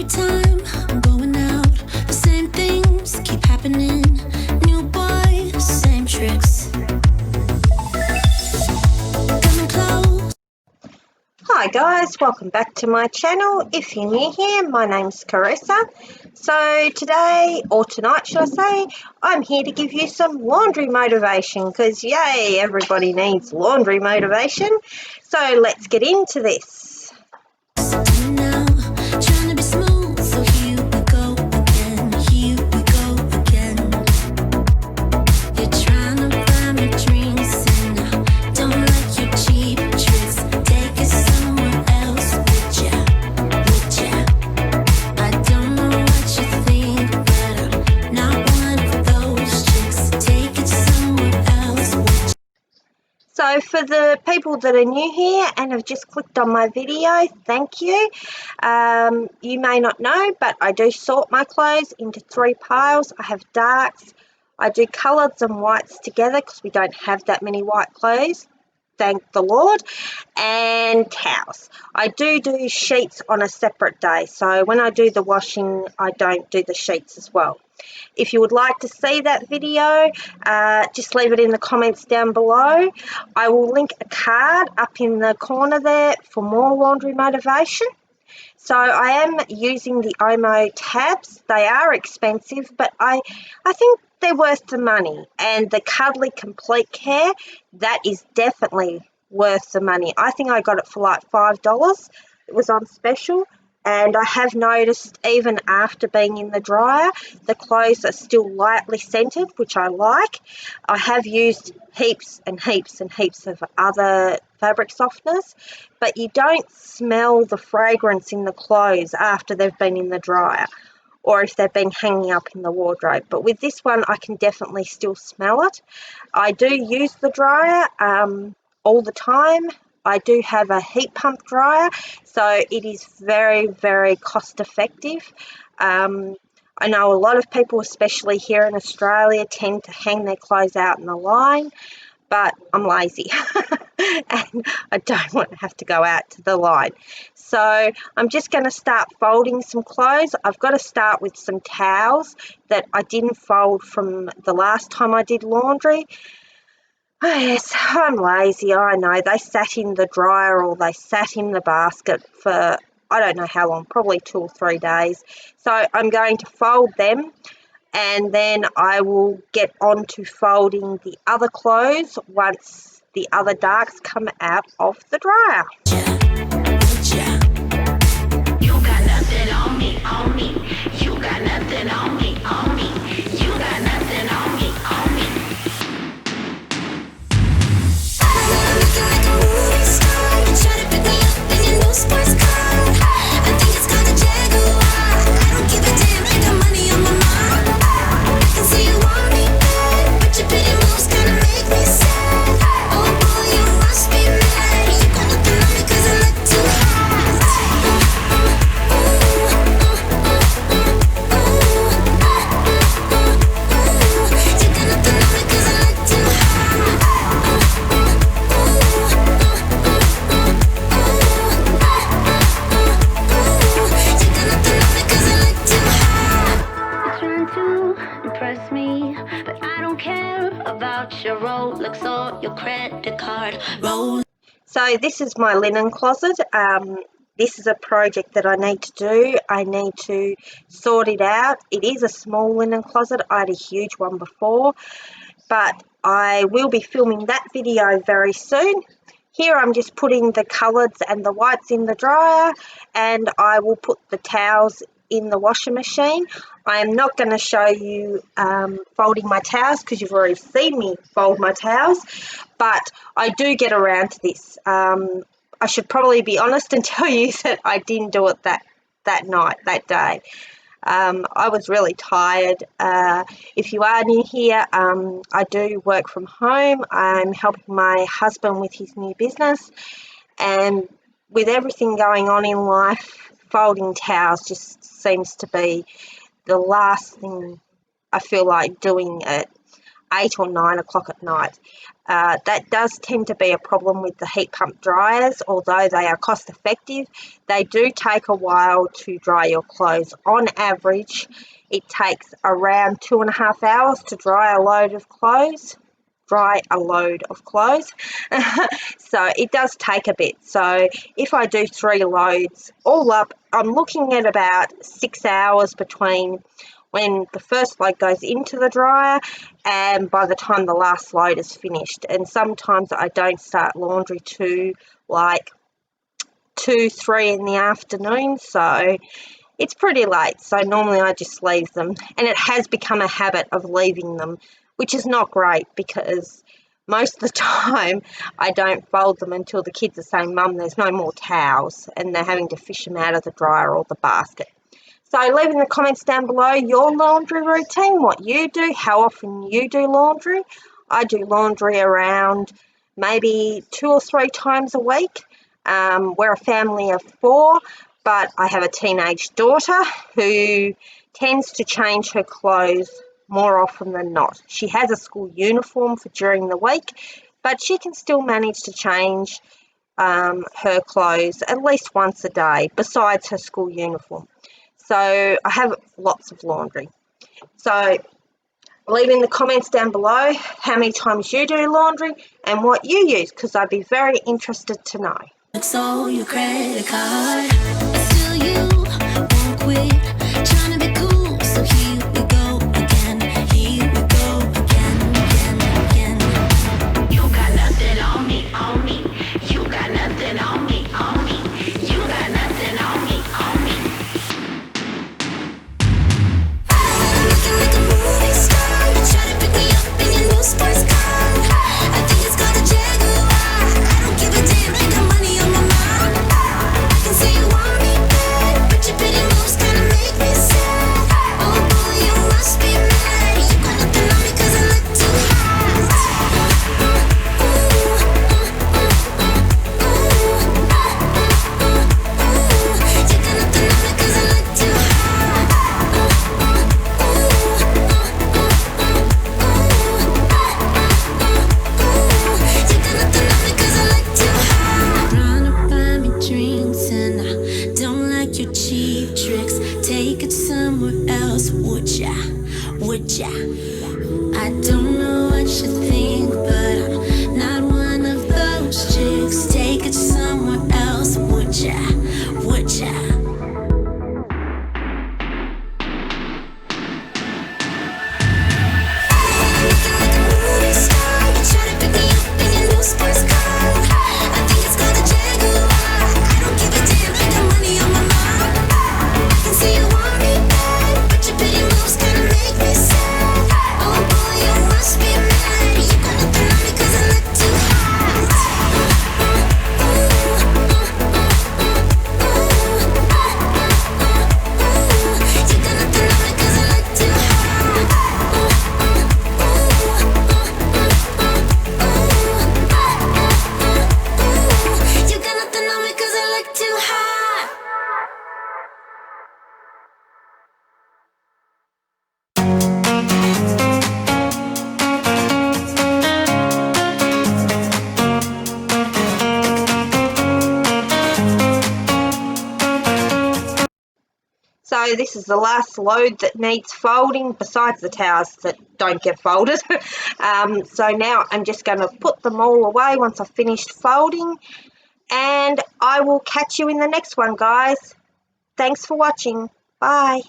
Every time I'm going out, the same things keep happening. New boy, same tricks. Coming close. Hi guys, welcome back to my channel. If you're new here, my name's Carissa. So today, or tonight should I say, I'm here to give you some laundry motivation because yay, everybody needs laundry motivation. So let's get into this. Now, trying to be smooth, so here we go again. Here we go again. You're trying to buy me drinks, and I don't like your cheap tricks. Take it somewhere else, would ya? Would ya? I don't know what you think, but I'm not one of those chicks. Take it somewhere else, would ya? So for the people that are new here and have just clicked on my video, thank you. You may not know, but I do sort my clothes into 3 piles. I have darks, I do colours and whites together because we don't have that many white clothes, thank the Lord, and towels. I do sheets on a separate day, so when I do the washing, I don't do the sheets as well. If you would like to see that video, just leave it in the comments down below. I will link a card up in the corner there for more laundry motivation. So I am using the Omo tabs. They are expensive, but I think they're worth the money. And the Cuddly Complete Care, that is definitely worth the money. I think I got it for like $5. It was on special. And I have noticed even after being in the dryer, the clothes are still lightly scented, which I like. I have used heaps and heaps and heaps of other fabric softeners, but you don't smell the fragrance in the clothes after they've been in the dryer or if they've been hanging up in the wardrobe. But with this one, I can definitely still smell it. I do use the dryer all the time. I do have a heat pump dryer, so it is very, very cost effective. I know a lot of people, especially here in Australia, tend to hang their clothes out in the line, but I'm lazy and I don't want to have to go out to the line. So I'm just going to start folding some clothes. I've got to start with some towels that I didn't fold from the last time I did laundry. Oh yes, I'm lazy, I know. They sat in the dryer or they sat in the basket for I don't know how long, probably 2 or 3 days. So I'm going to fold them and then I will get on to folding the other clothes once the other darks come out of the dryer. You got nothing on me, on me. You got nothing on me, on me. You got nothing on me, on me. Looking like a movie star, you try to pick me up in your new sports car. I think it's called a Jaguar. I don't give a damn, I got money on my mind. I can see you want me bad, but your pretty moves kinda make me sad. Oh boy, you must be mad. You got nothing on me 'cause I look too hot. You got nothing on me 'cause I look too Trying to impress me, but I don't care about your Rolex or your credit card. Roll. So this is my linen closet. This is a project that I need to do. I need to sort it out. It is a small linen closet. I had a huge one before, but I will be filming that video very soon. Here I'm just putting the colours and the whites in the dryer, and I will put the towels in the washing machine. I am not going to show you folding my towels because you've already seen me fold my towels, but I do get around to this. I should probably be honest and tell you that I didn't do it that night, that day. I was really tired. If you are new here, I do work from home. I'm helping my husband with his new business, and with everything going on in life, folding towels just seems to be the last thing I feel like doing it. 8 or 9 o'clock at night. That does tend to be a problem with the heat pump dryers. Although they are cost effective, they do take a while to dry your clothes. On average, it takes around 2.5 hours to dry a load of clothes. So it does take a bit. So if I do 3 loads all up, I'm looking at about 6 hours between when the first load goes into the dryer and by the time the last load is finished. And sometimes I don't start laundry till like 2-3 in the afternoon, so it's pretty late. So normally I just leave them, and it has become a habit of leaving them, which is not great because most of the time I don't fold them until the kids are saying, "Mum, there's no more towels," and they're having to fish them out of the dryer or the basket. So leave in the comments down below your laundry routine, what you do, how often you do laundry. I do laundry around maybe 2 or 3 times a week. We're a family of 4, but I have a teenage daughter who tends to change her clothes more often than not. She has a school uniform for during the week, but she can still manage to change her clothes at least once a day besides her school uniform. So I have lots of laundry. So leave in the comments down below how many times you do laundry and what you use, because I'd be very interested to know. So your credit card. Still you won't quit. Trying to be cool, so here we go again. Here we go again. You got nothing on me, on me. You got nothing on me, on me. You got nothing on me, on me. Looking like a movie star. You try to pick me up in your new sports car. I think it's called a Jaguar. I don't give a damn, I got money on my mind. I can see you want me bad, but your pretty moves kinda make me sad. Oh boy, you must be mad. You got nothing on me 'cause I look too hot. You got nothing on me 'cause I look too hot. You got nothing on me 'cause I look too hot. Trying to buy me drinks and I don't like your cheap tricks. Take it somewhere else, would ya? Would ya? I don't know what you think, but I'm not one of those chicks. Take it somewhere else, would ya? Would ya? Looking like a movie star. You try to pick me up in your new sports car. I think it's called a Jaguar. I don't give a damn, I got money on my mind. I can see you want me bad, but your pretty moves kinda make me sad. Oh boy, you must be mad. You got nothing on me 'cause I look too hot. You got nothing on me 'cause I look too hot. You got nothing on me 'cause I look too hot. So this is the last load that needs folding, besides the towels that don't get folded. So now I'm just going to put them all away once I've finished folding, and I will catch you in the next one, guys. Thanks for watching. Bye.